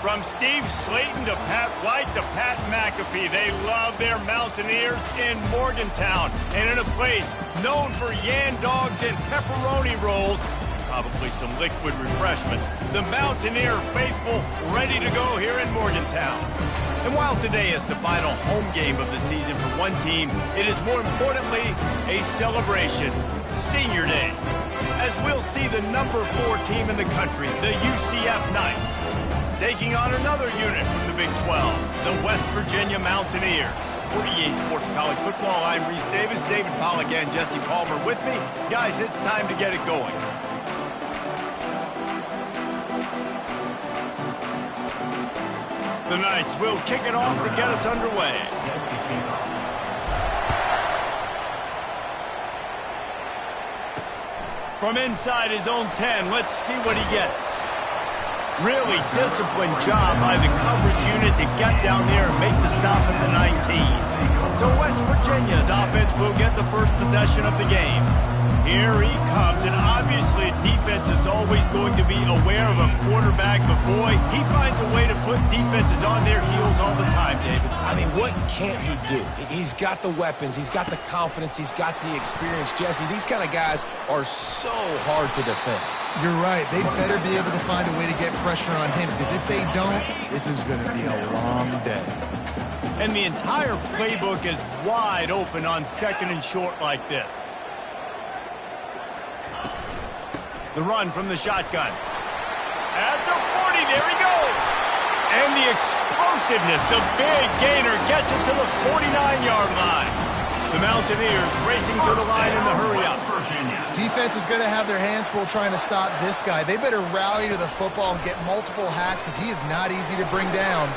From Steve Slayton to Pat White to Pat McAfee, they love their Mountaineers in Morgantown. And in a place known for yan dogs and pepperoni rolls, probably some liquid refreshments, the Mountaineer faithful ready to go here in Morgantown. And while today is the final home game of the season for one team, it is more importantly a celebration, Senior Day, as we'll see the number 4 team in the country, the UCF Knights, taking on another unit from the Big 12, the West Virginia Mountaineers. For EA Sports College Football, I'm Reese Davis, David Pollack and Jesse Palmer with me. Guys, it's time to get it going. The Knights will kick it off to get us underway. From inside his own 10, let's see what he gets. Really disciplined job by the coverage unit to get down there and make the stop at the 19. So West Virginia's offense will get the first possession of the game. Here he comes, and obviously defense is always going to be aware of a quarterback, but boy, he finds a way to put defenses on their heels all the time, David. I mean, what can't he do? He's got the weapons, he's got the confidence, he's got the experience. Jesse, these kind of guys are so hard to defend. You're right. They better be able to find a way to get pressure on him, because if they don't, this is going to be a long day. And the entire playbook is wide open on second and short like this. The run from the shotgun. At the 40, there he goes. And the explosiveness, the big gainer gets it to the 49-yard line. The Mountaineers racing to the line in the hurry-up. Defense is going to have their hands full trying to stop this guy. They better rally to the football and get multiple hats, because he is not easy to bring down.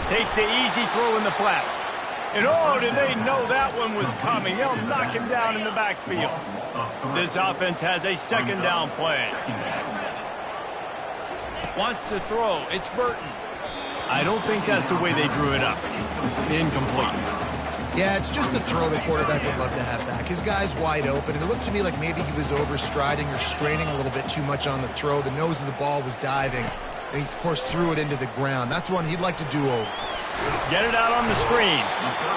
Takes the easy throw in the flat. And oh, did they know that one was coming. They'll knock him down in the backfield. This offense has a second down play. Wants to throw. It's Burton. I don't think that's the way they drew it up. Incomplete. Yeah, it's just a throw the quarterback would love to have back. His guy's wide open, and it looked to me like maybe he was overstriding or straining a little bit too much on the throw. The nose of the ball was diving, and he, of course, threw it into the ground. That's one he'd like to do over. Get it out on the screen.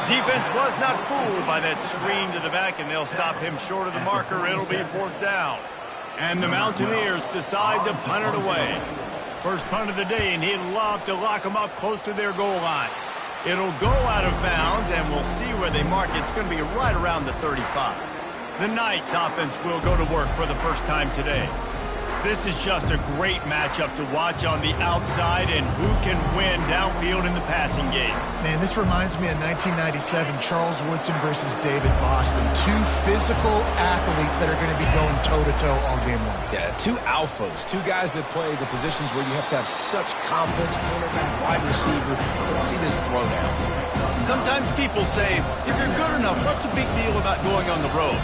Defense was not fooled by that screen to the back, and they'll stop him short of the marker. It'll be 4th down. And the Mountaineers decide to punt it away. First punt of the day, and he'd love to lock them up close to their goal line. It'll go out of bounds, and we'll see where they mark it. It's going to be right around the 35. The Knights offense will go to work for the first time today. This is just a great matchup to watch on the outside, and who can win downfield in the passing game. Man, this reminds me of 1997, Charles Woodson versus David Boston. 2 physical athletes that are going to be going toe-to-toe all game long. Yeah, 2 alphas, 2 guys that play the positions where you have to have such confidence, cornerback, wide receiver. Let's see this throw now. Sometimes people say, if you're good enough, what's the big deal about going on the road?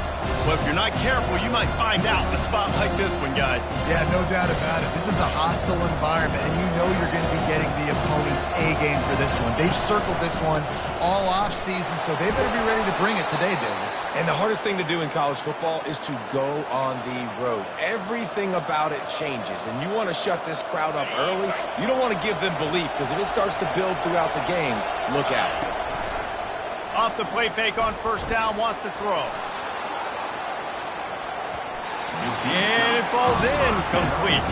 Well, if you're not careful, you might find out in a spot like this one, guys. Yeah, no doubt about it. This is a hostile environment, and you know you're going to be getting the opponent's A-game for this one. They've circled this one all off-season, so they better be ready to bring it today, David. And the hardest thing to do in college football is to go on the road. Everything about it changes, and you want to shut this crowd up early. You don't want to give them belief, because if it starts to build throughout the game, look out. Off the play fake on first down, wants to throw. And it falls in, complete.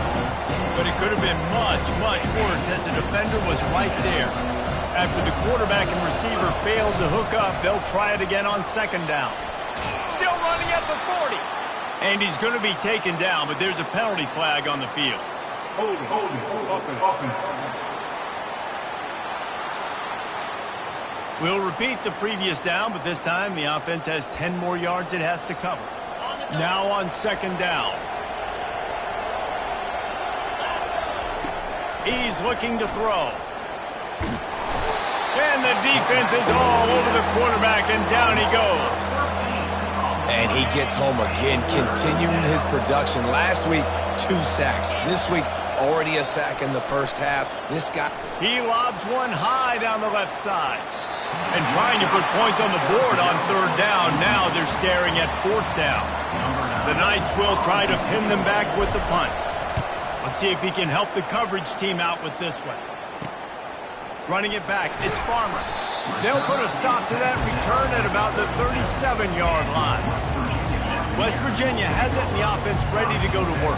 But it could have been much, much worse as the defender was right there. After the quarterback and receiver failed to hook up, they'll try it again on second down. Still running at the 40. And he's going to be taken down, but there's a penalty flag on the field. Hold it. We'll repeat the previous down, but this time the offense has 10 more yards it has to cover. Now on second down. He's looking to throw. And the defense is all over the quarterback, and down he goes. And he gets home again, continuing his production. Last week, 2 sacks. This week, already a sack in the first half. This guy... He lobs one high down the left side. And trying to put points on the board on third down. Now they're staring at 4th down. The Knights will try to pin them back with the punt. Let's see if he can help the coverage team out with this one. Running it back, it's Farmer. They'll put a stop to that return at about the 37-yard line. West Virginia has it in the offense ready to go to work.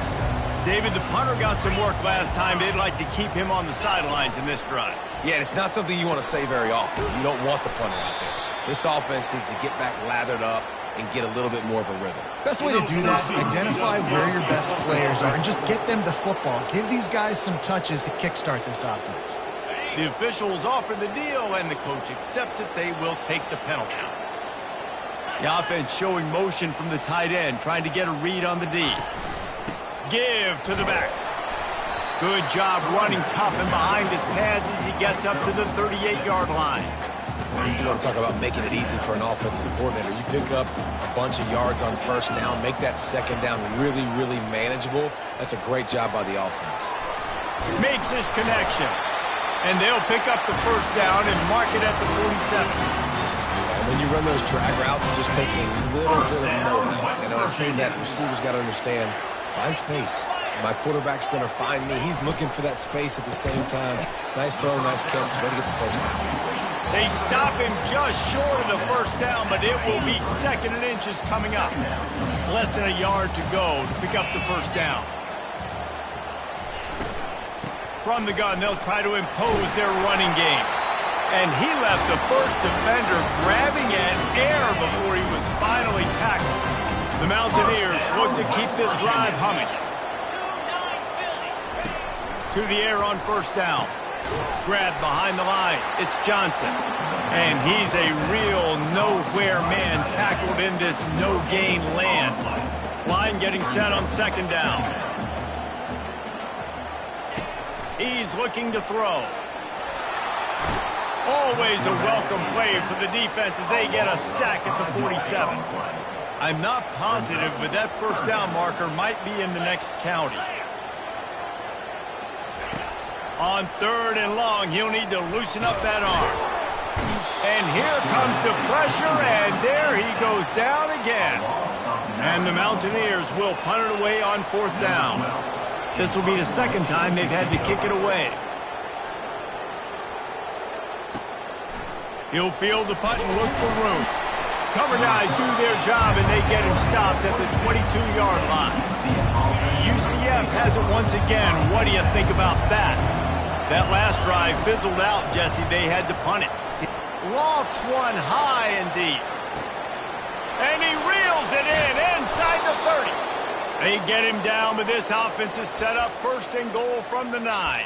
David, the punter got some work last time. They'd like to keep him on the sidelines in this drive. Yeah, it's not something you want to say very often. You don't want the punter out there. This offense needs to get back lathered up and get a little bit more of a rhythm. Best way to do that, identify where your best players are and just get them the football. Give these guys some touches to kickstart this offense. The officials offer the deal, and the coach accepts it. They will take the penalty. The offense showing motion from the tight end, trying to get a read on the D. Give to the back. Good job running tough and behind his pads as he gets up to the 38-yard line. You want to talk about making it easy for an offensive coordinator. You pick up a bunch of yards on first down, make that second down really, really manageable. That's a great job by the offense. Makes his connection. And they'll pick up the first down and mark it at the 47. And when you run those drag routes, it just takes a little bit of knowing. And I say that receivers got to understand, find space. My quarterback's going to find me. He's looking for that space at the same time. Nice throw, nice catch. Way to get the first down. They stop him just short of the first down, but it will be 2nd and inches coming up. Less than a yard to go to pick up the first down. From the gun, they'll try to impose their running game. And he left the first defender grabbing at air before he was finally tackled. The Mountaineers look to keep this drive humming. To the air on first down. Grab behind the line. It's Johnson. And he's a real nowhere man tackled in this no-gain land. Line getting set on second down. He's looking to throw. Always a welcome play for the defense as they get a sack at the 47. I'm not positive, but that first down marker might be in the next county. On 3rd and long, he'll need to loosen up that arm. And here comes the pressure, and there he goes down again. And the Mountaineers will punt it away on 4th down. This will be the 2nd time they've had to kick it away. He'll field the punt and look for room. Cover guys do their job, and they get him stopped at the 22-yard line. UCF has it once again. What do you think about that? That last drive fizzled out, Jesse. They had to punt it. Lofts one high and deep. And he reels it in inside the 30. They get him down, but this offense is set up 1st and goal from the 9.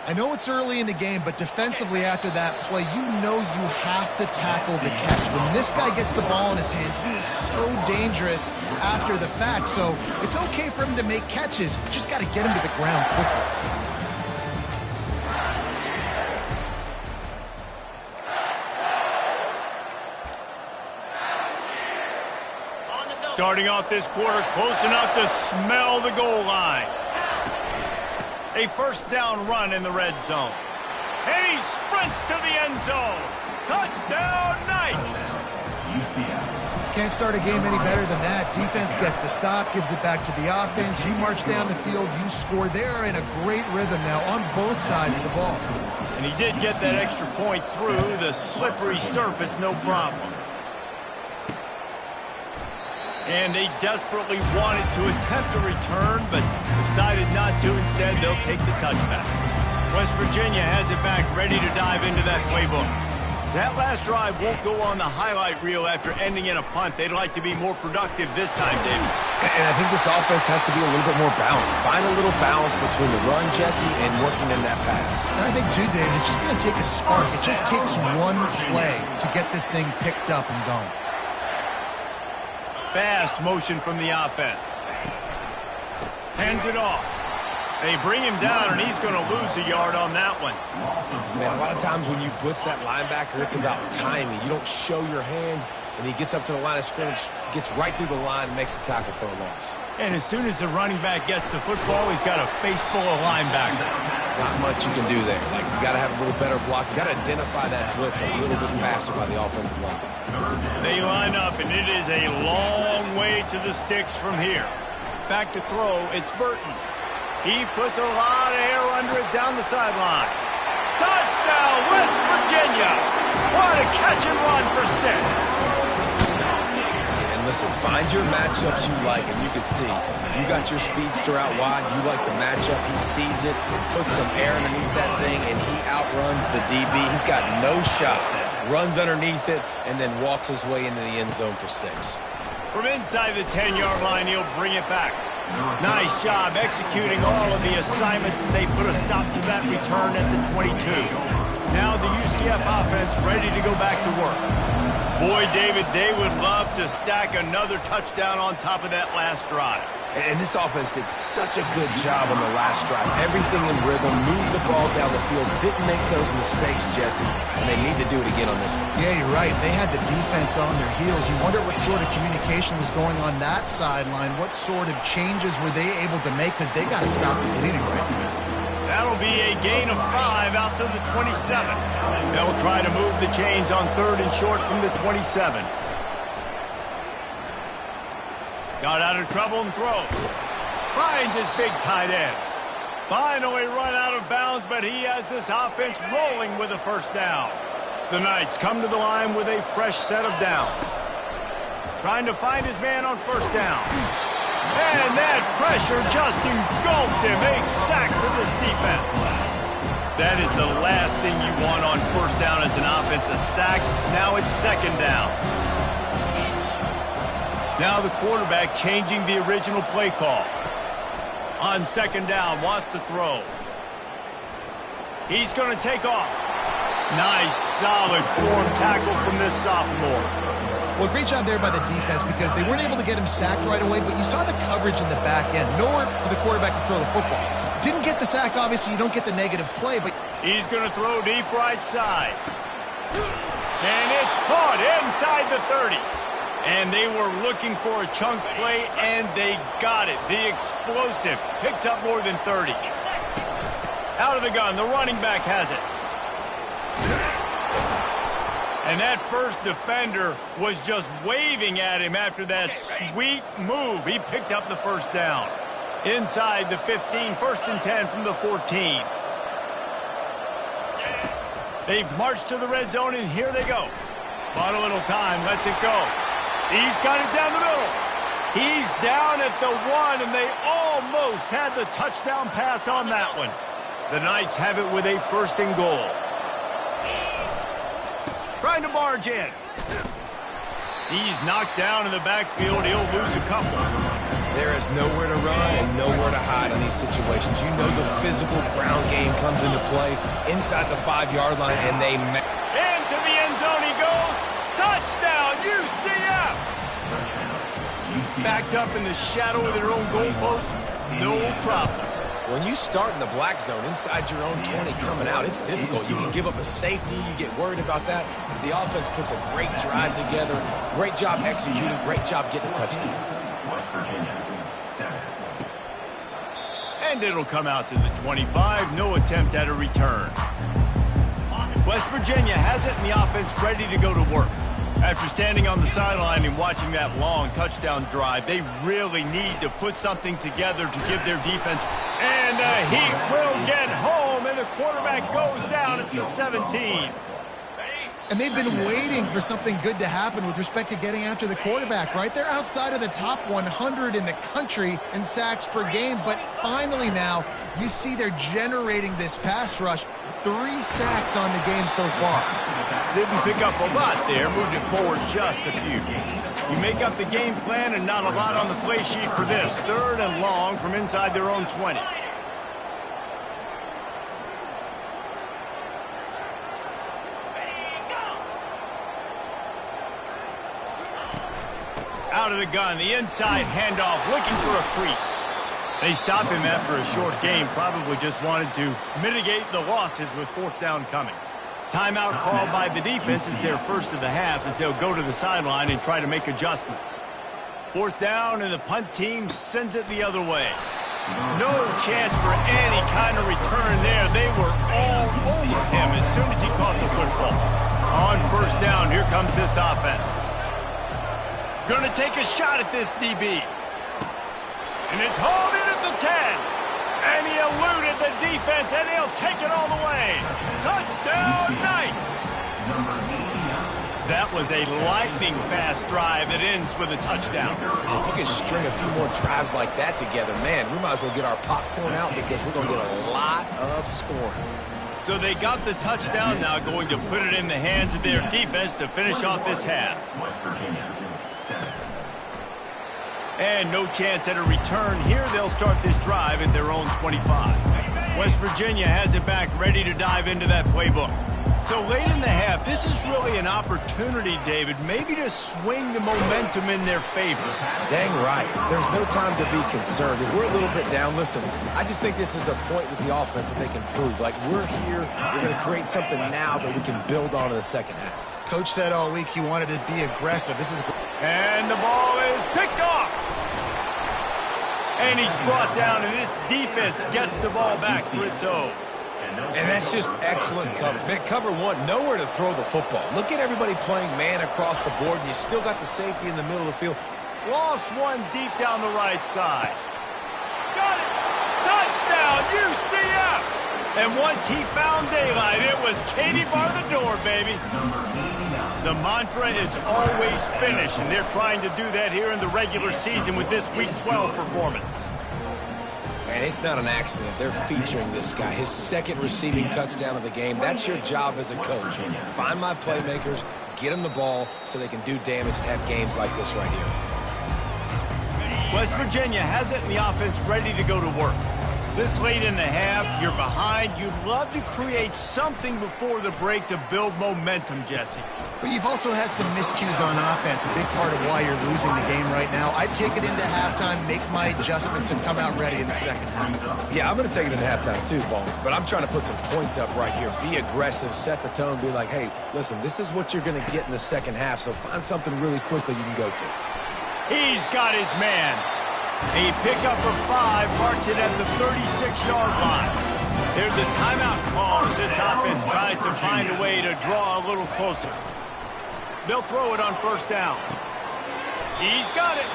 I know it's early in the game, but defensively after that play, you know you have to tackle the catch. When this guy gets the ball in his hands, he is so dangerous after the fact. So it's okay for him to make catches. You just got to get him to the ground quickly. Starting off this quarter, close enough to smell the goal line. A first down run in the red zone. And he sprints to the end zone. Touchdown, Knights! Can't start a game any better than that. Defense gets the stop, gives it back to the offense. You march down the field, you score. They're in a great rhythm now on both sides of the ball. And he did get that extra point through the slippery surface, no problem. And they desperately wanted to attempt a return, but decided not to. Instead, they'll take the touchback. West Virginia has it back, ready to dive into that playbook. That last drive won't go on the highlight reel after ending in a punt. They'd like to be more productive this time, David. And I think this offense has to be a little bit more balanced. Find a little balance between the run, Jesse, and working in that pass. And I think, too, David, it's just going to take a spark. It just takes one play to get this thing picked up and going. Fast motion from the offense. Hands it off. They bring him down, and he's going to lose a yard on that one. Man, a lot of times when you blitz that linebacker, it's about timing. You don't show your hand, and he gets up to the line of scrimmage, gets right through the line, and makes the tackle for a loss. And as soon as the running back gets the football, he's got a face full of linebacker. Not much you can do there. Like, you got to have a little better block. You got to identify that blitz a little bit faster by the offensive line. They line up, and it is a long way to the sticks from here. Back to throw, it's Burton. He puts a lot of air under it down the sideline. Touchdown, West Virginia. What a catch and run for 6. And listen, find your matchups you like, and you can see, you got your speedster out wide, you like the matchup, he sees it, puts some air underneath that thing, and he outruns the DB. He's got no shot. Runs underneath it, and then walks his way into the end zone for 6. From inside the 10-yard line, he'll bring it back. Nice job executing all of the assignments as they put a stop to that return at the 22. Now the UCF offense ready to go back to work. Boy, David, they would love to stack another touchdown on top of that last drive. And this offense did such a good job on the last drive. Everything in rhythm, moved the ball down the field, didn't make those mistakes, Jesse, and they need to do it again on this one. Yeah, you're right. They had the defense on their heels. You wonder what sort of communication was going on that sideline. What sort of changes were they able to make, because they got to stop the bleeding right now. That'll be a gain of 5 out to the 27. They'll try to move the chains on 3rd and short from the 27. Got out of trouble and throws. Finds his big tight end. Finally run out of bounds, but he has this offense rolling with a first down. The Knights come to the line with a fresh set of downs. Trying to find his man on first down. And that pressure just engulfed him. A sack for this defense. That is the last thing you want on first down as an offense, a sack. Now it's 2nd down. Now the quarterback changing the original play call. On 2nd down, wants to throw. He's going to take off. Nice, solid form tackle from this sophomore. Well, great job there by the defense, because they weren't able to get him sacked right away, but you saw the coverage in the back end. Nowhere for the quarterback to throw the football. Didn't get the sack, obviously. You don't get the negative play, but he's going to throw deep right side. And it's caught inside the 30. And they were looking for a chunk play, and they got it. The explosive picks up more than 30. Out of the gun, the running back has it. And that first defender was just waving at him after that sweet move. He picked up the first down. Inside the 15, 1st and 10 from the 14. They've marched to the red zone, and here they go. Bought a little time, lets it go. He's got it down the middle. He's down at the 1, and they almost had the touchdown pass on that one. The Knights have it with a 1st and goal. Trying to barge in. He's knocked down in the backfield. He'll lose a couple. There is nowhere to run and nowhere to hide in these situations. You know the physical ground game comes into play inside the 5-yard line, and they... Into the end zone he goes. Touchdown, UCF! Backed up in the shadow of their own goalpost. No problem. When you start in the black zone inside your own 20 coming out, it's difficult. You can give up a safety. You get worried about that. The offense puts a great drive together. Great job executing. Great job getting a touchdown. West Virginia, 7. And it'll come out to the 25. No attempt at a return. West Virginia has it, and the offense ready to go to work. After standing on the sideline and watching that long touchdown drive, they really need to put something together to give their defense. And the Heat will get home, and the quarterback goes down at the 17. And they've been waiting for something good to happen with respect to getting after the quarterback, right? They're outside of the top 100 in the country in sacks per game, but finally now you see they're generating this pass rush. 3 sacks on the game so far. Didn't pick up a lot there, moved it forward just a few. You make up the game plan and not a lot on the play sheet for this. 3rd and long from inside their own 20. Out of the gun, the inside handoff, looking for a crease. They stop him after a short game, probably just wanted to mitigate the losses with 4th down coming. Timeout called by the defense is their first of the half as they'll go to the sideline and try to make adjustments. 4th down, and the punt team sends it the other way. No chance for any kind of return there. They were all over him as soon as he caught the football. On 1st down, here comes this offense. Going to take a shot at this DB. And it's hauled in at the 10. And he eluded the defense, and he'll take it all the way. Touchdown, Knights! That was a lightning-fast drive that ends with a touchdown. If you can string a few more drives like that together, man, we might as well get our popcorn out because we're going to get a lot of scoring. So they got the touchdown, now going to put it in the hands of their defense to finish off this half. West Virginia, 7. And no chance at a return. Here they'll start this drive at their own 25. West Virginia has it back, ready to dive into that playbook. So late in the half, this is really an opportunity, David, maybe to swing the momentum in their favor. Dang right. There's no time to be concerned. If we're a little bit down, listen, I just think this is a point with the offense that they can prove. Like, we're here, we're going to create something now that we can build on in the second half. Coach said all week he wanted to be aggressive. This is... And the ball is picked off. And he's brought down, and this defense gets the ball back for its own. And that's just excellent coverage. Man, cover one, nowhere to throw the football. Look at everybody playing man across the board, and you still got the safety in the middle of the field. Lost one deep down the right side. Got it! Touchdown, UCF! And once he found daylight, it was Katie bar the door, baby. The mantra is always finish, and they're trying to do that here in the regular season with this Week 12 performance. Man, it's not an accident. They're featuring this guy. His second receiving touchdown of the game. That's your job as a coach. Find my playmakers, get them the ball so they can do damage and have games like this right here. West Virginia has it in the offense ready to go to work. This late in the half, you're behind. You'd love to create something before the break to build momentum, Jesse. But you've also had some miscues on offense, a big part of why you're losing the game right now. I'd take it into halftime, make my adjustments, and come out ready in the second half. Yeah, I'm going to take it into halftime too, Paul. But I'm trying to put some points up right here. Be aggressive, set the tone, be like, hey, listen, this is what you're going to get in the second half, so find something really quickly you can go to. He's got his man. A pickup of 5 marks it at the 36-yard line. There's a timeout call as this offense tries to find a way to draw a little closer. They'll throw it on first down. He's got it.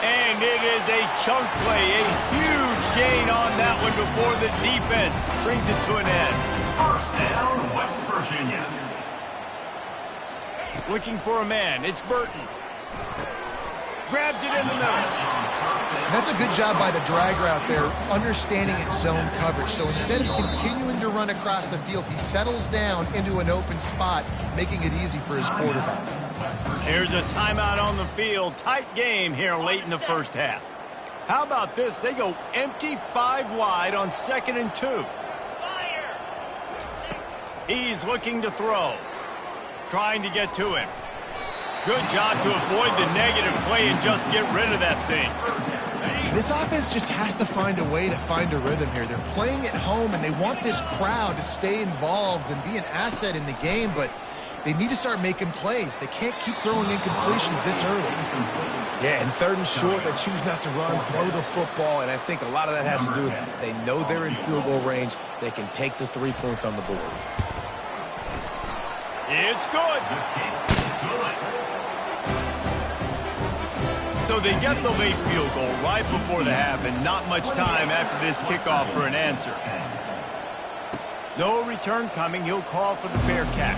And it is a chunk play, a huge gain on that one before the defense brings it to an end. First down, West Virginia. Looking for a man. It's Burton. Grabs it in the middle. And that's a good job by the drag route there, understanding its zone coverage. So instead of continuing to run across the field, he settles down into an open spot, making it easy for his quarterback. Here's a timeout on the field. Tight game here late in the first half. How about this? They go empty 5 wide on 2nd and 2. He's looking to throw. Trying to get to him. Good job to avoid the negative play and just get rid of that thing. This offense just has to find a way to find a rhythm here. They're playing at home, and they want this crowd to stay involved and be an asset in the game, but they need to start making plays. They can't keep throwing incompletions this early. Yeah, and 3rd and short, they choose not to run, throw the football, and I think a lot of that has to do with they know they're in field goal range. They can take the 3 points on the board. It's good. So they get the late field goal right before the half, and not much time after this kickoff for an answer. No return coming. He'll call for the fair catch.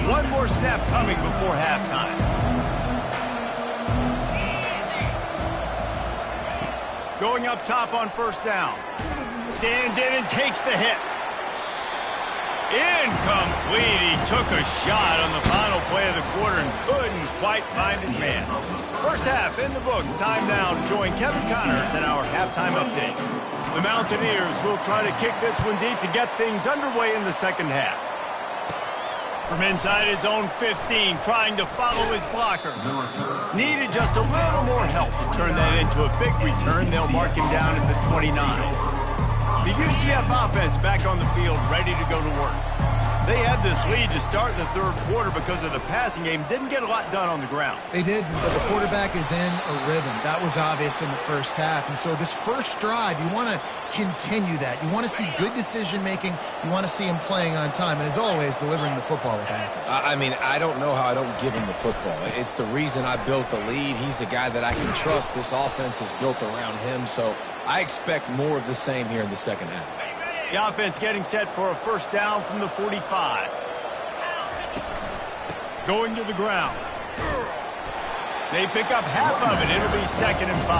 One more snap coming before halftime. Going up top on first down. Stands in and takes the hit. Incomplete. He took a shot on the final play of the quarter and couldn't quite find his man. First half in the books. Time now to join Kevin Connors in our halftime update. The Mountaineers will try to kick this one deep to get things underway in the second half. From inside his own 15, trying to follow his blockers. Needed just a little more help to turn that into a big return. They'll mark him down at the 29. The UCF offense back on the field, ready to go to work. They had this lead to start the third quarter because of the passing game. Didn't get a lot done on the ground. They did, but the quarterback is in a rhythm. That was obvious in the first half. And so this first drive, you want to continue that. You want to see good decision-making. You want to see him playing on time. And as always, delivering the football with accuracy. I mean, I don't know how I don't give him the football. It's the reason I built the lead. He's the guy that I can trust. This offense is built around him. So I expect more of the same here in the second half. The offense getting set for a first down from the 45. Going to the ground. They pick up half of it. It'll be 2nd and 5.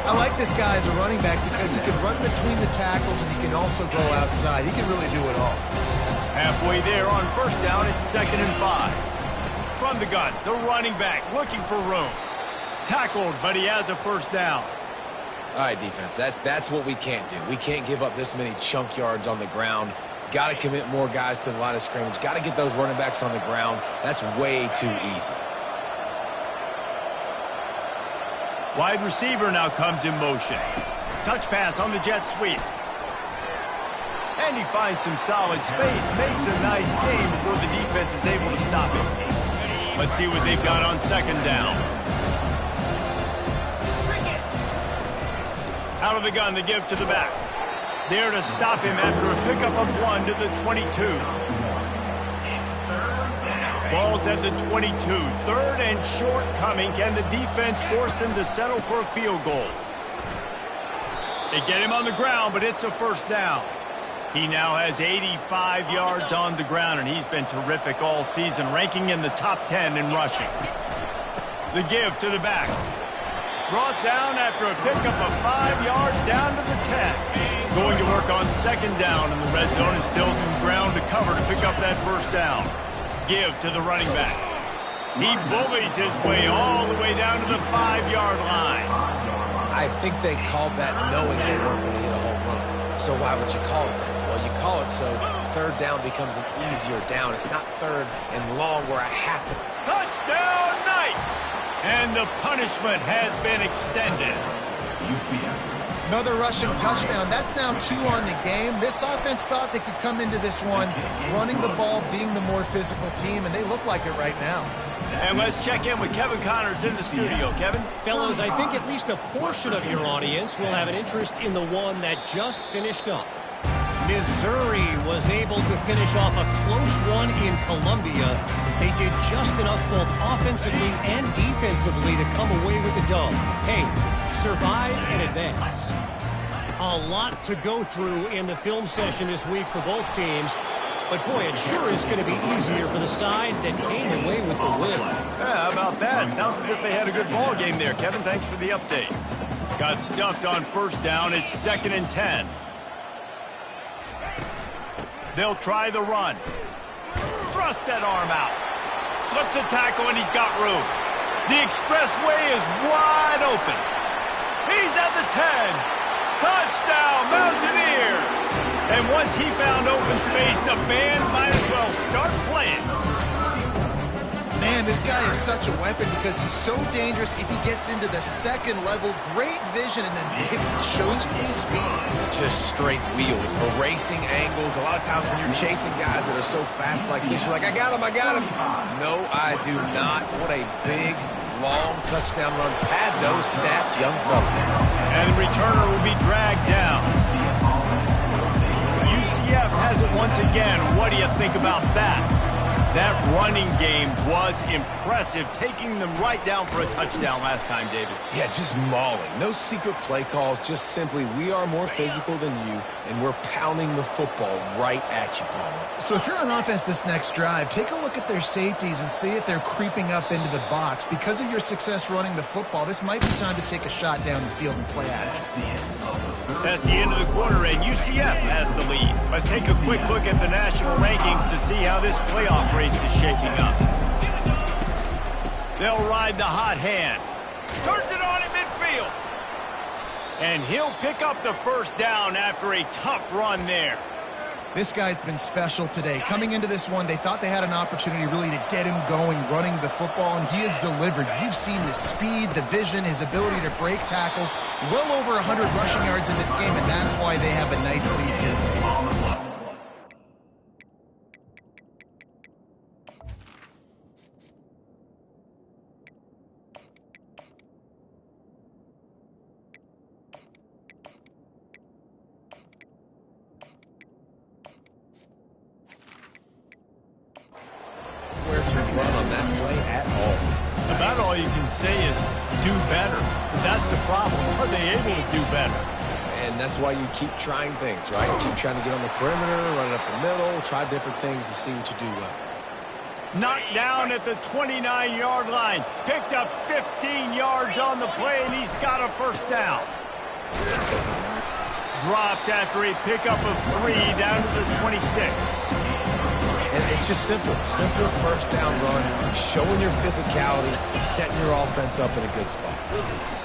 I like this guy as a running back because he can run between the tackles and he can also go outside. He can really do it all. Halfway there on first down, it's 2nd and 5. From the gun, the running back looking for room. Tackled, but he has a first down. All right, defense, that's what we can't do. We can't give up this many chunk yards on the ground. Got to commit more guys to the line of scrimmage. Got to get those running backs on the ground. That's way too easy. Wide receiver now comes in motion. Touch pass on the jet sweep. And he finds some solid space. Makes a nice game before the defense is able to stop him. Let's see what they've got on 2nd down. Out of the gun, the give to the back. There to stop him after a pickup of 1 to the 22. Ball's at the 22. 3rd and short coming. Can the defense force him to settle for a field goal? They get him on the ground, but it's a first down. He now has 85 yards on the ground, and he's been terrific all season, ranking in the top 10 in rushing. The give to the back. Brought down after a pickup of 5 yards down to the 10. Going to work on 2nd down in the red zone and still some ground to cover to pick up that first down. Give to the running back. He bullies his way all the way down to the 5-yard line. I think they called that knowing they weren't going to hit a home run. So why would you call it that? Well, you call it so 3rd down becomes an easier down. It's not 3rd and long where I have to. Touchdown, Knights! And the punishment has been extended. Another rushing touchdown. That's now 2 on the game. This offense thought they could come into this one running the ball, being the more physical team, and they look like it right now. And let's check in with Kevin Connors in the studio. Kevin? Fellas, I think at least a portion of your audience will have an interest in the one that just finished up. Missouri was able to finish off a close one in Columbia. They did just enough both offensively and defensively to come away with the dub. Hey, survive and advance. A lot to go through in the film session this week for both teams. But boy, it sure is going to be easier for the side that came away with the win. Yeah, how about that? Sounds as if they had a good ball game there. Kevin, thanks for the update. Got stuffed on first down. It's 2nd and 10. They'll try the run. Thrust that arm out. Slips a tackle, and he's got room. The expressway is wide open. He's at the 10. Touchdown, Mountaineers! And once he found open space, the band might as well start playing. Man, this guy is such a weapon because he's so dangerous if he gets into the 2nd level. Great vision, and then David shows you the speed. Just straight wheels, erasing angles. A lot of times when you're chasing guys that are so fast like this, you're like, I got him. No, I do not. What a big, long touchdown run. Pad those stats, young fella. And the returner will be dragged down. UCF has it once again. What do you think about that? That running game was impressive, taking them right down for a touchdown last time, David. Yeah, just mauling. No secret play calls, just simply we are more physical than you, and we're pounding the football right at you, Palmer. So if you're on offense this next drive, take a look at their safeties and see if they're creeping up into the box. Because of your success running the football, this might be time to take a shot down the field and play action. That's the end of the quarter, and UCF has the lead. Let's take a quick look at the national rankings to see how this playoff race is shaping up. They'll ride the hot hand. Turns it on in midfield. And he'll pick up the first down after a tough run there. This guy's been special today. Coming into this one, they thought they had an opportunity really to get him going, running the football, and he has delivered. You've seen the speed, the vision, his ability to break tackles. Well over 100 rushing yards in this game, and that's why they have a nice lead here. Where to run on that play at all. About all you can say is do better. But that's the problem. Are they able to do better? And that's why you keep trying things, right? Keep trying to get on the perimeter, run it up the middle, try different things to see what you do well. Knocked down at the 29-yard line. Picked up 15 yards on the play, and he's got a first down. Dropped after a pickup of 3 down to the 26. And it's just simple first down run, showing your physicality, setting your offense up in a good spot.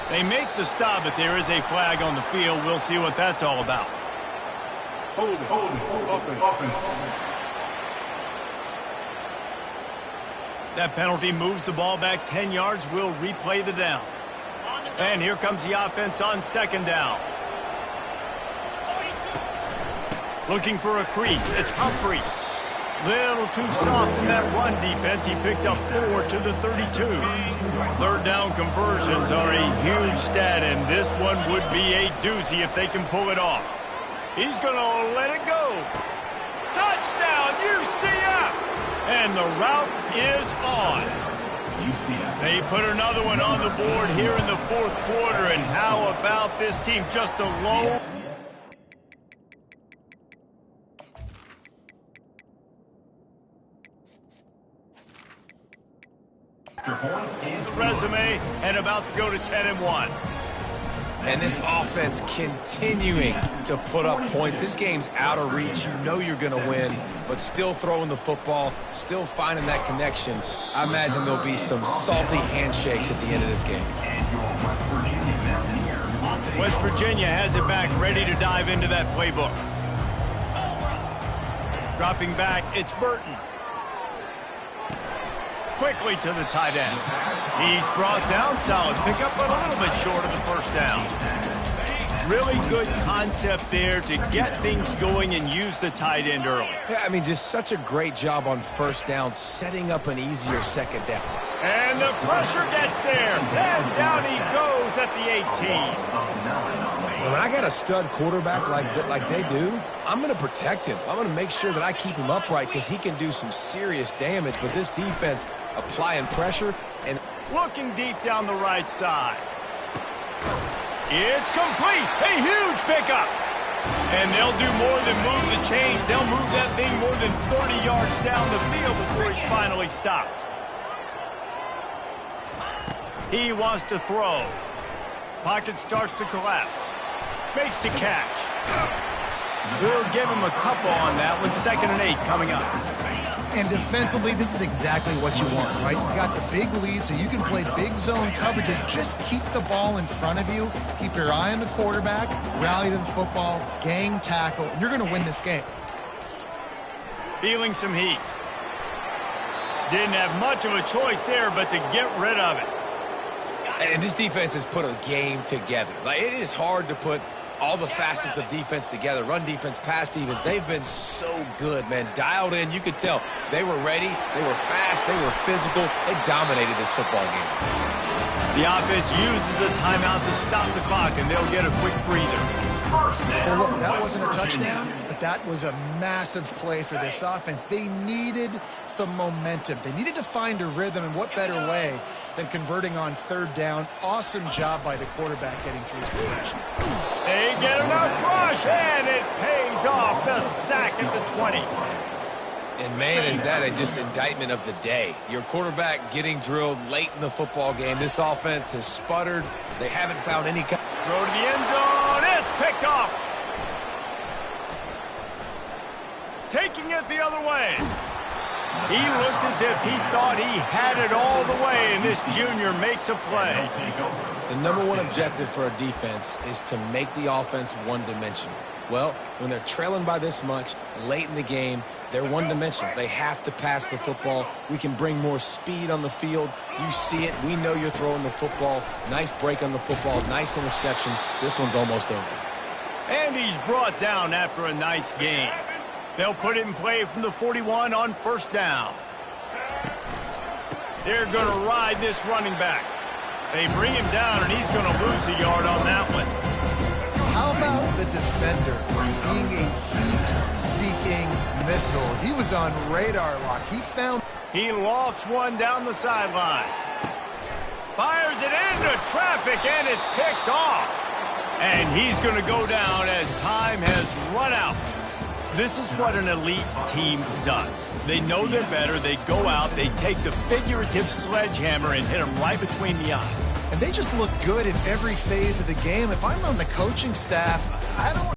They make the stop, but there is a flag on the field. We'll see what that's all about. Hold, open. That penalty moves the ball back 10 yards. We'll replay the down. And here comes the offense on second down. Looking for a crease. It's Humphries. Little too soft in that run defense. He picks up 4 to the 32. Third down conversions are a huge stat, and this one would be a doozy if they can pull it off. He's going to let it go. Touchdown, UCF! And the route is on. They put another one on the board here in the fourth quarter, and how about this team? Just a low resume and about to go to 10-1. And this offense continuing to put up points. This game's out of reach. You know you're going to win, but still throwing the football, still finding that connection. I imagine there'll be some salty handshakes at the end of this game. West Virginia has it back, ready to dive into that playbook. Dropping back, it's Burton. Quickly to the tight end. He's brought down, solid pickup, but a little bit short of the first down. Really good concept there to get things going and use the tight end early. Yeah, I mean, just such a great job on first down, setting up an easier second down. And the pressure gets there. And down he goes at the 18. When I got a stud quarterback like they do, I'm going to protect him. I'm going to make sure that I keep him upright because he can do some serious damage. But this defense applying pressure and looking deep down the right side. It's complete. A huge pickup. And they'll do more than move the chains. They'll move that thing more than 30 yards down the field before he's finally stopped. He wants to throw. Pocket starts to collapse. Makes the catch. We'll give him a couple on that one. 2nd and 8 coming up. And defensively, this is exactly what you want, right? You got the big lead, so you can play big zone coverages. Just keep the ball in front of you. Keep your eye on the quarterback. Rally to the football. Gang tackle. And you're going to win this game. Feeling some heat. Didn't have much of a choice there, but to get rid of it. And this defense has put a game together. Like, it is hard to put all the facets of defense together. Run defense, pass defense. They've been so good, man. Dialed in. You could tell they were ready. They were fast. They were physical. They dominated this football game. The offense uses a timeout to stop the clock, and they'll get a quick breather. Well, look, that wasn't a touchdown, but that was a massive play for this offense. They needed some momentum. They needed to find a rhythm, and what better way than converting on 3rd down. Awesome job by the quarterback getting through his progression. They get enough rush, and it pays off. The sack at the 20. And, man, is that just indictment of the day. Your quarterback getting drilled late in the football game. This offense has sputtered. They haven't found any... Throw to the end zone. It's picked off. Taking it the other way. He looked as if he thought he had it all the way, and this junior makes a play. The number one objective for a defense is to make the offense one-dimensional. Well, when they're trailing by this much late in the game, they're one-dimensional. They have to pass the football. We can bring more speed on the field. You see it. We know you're throwing the football. Nice break on the football. Nice interception. This one's almost over. And he's brought down after a nice game. They'll put it in play from the 41 on 1st down. They're going to ride this running back. They bring him down, and he's going to lose a yard on that one. How about the the defender, being a heat-seeking missile. He was on radar lock. He lofts one down the sideline. Fires it into traffic, and it's picked off. And he's going to go down as time has run out. This is what an elite team does. They know they're better. They go out. They take the figurative sledgehammer and hit him right between the eyes. And they just look good in every phase of the game. If I'm on the coaching staff, I don't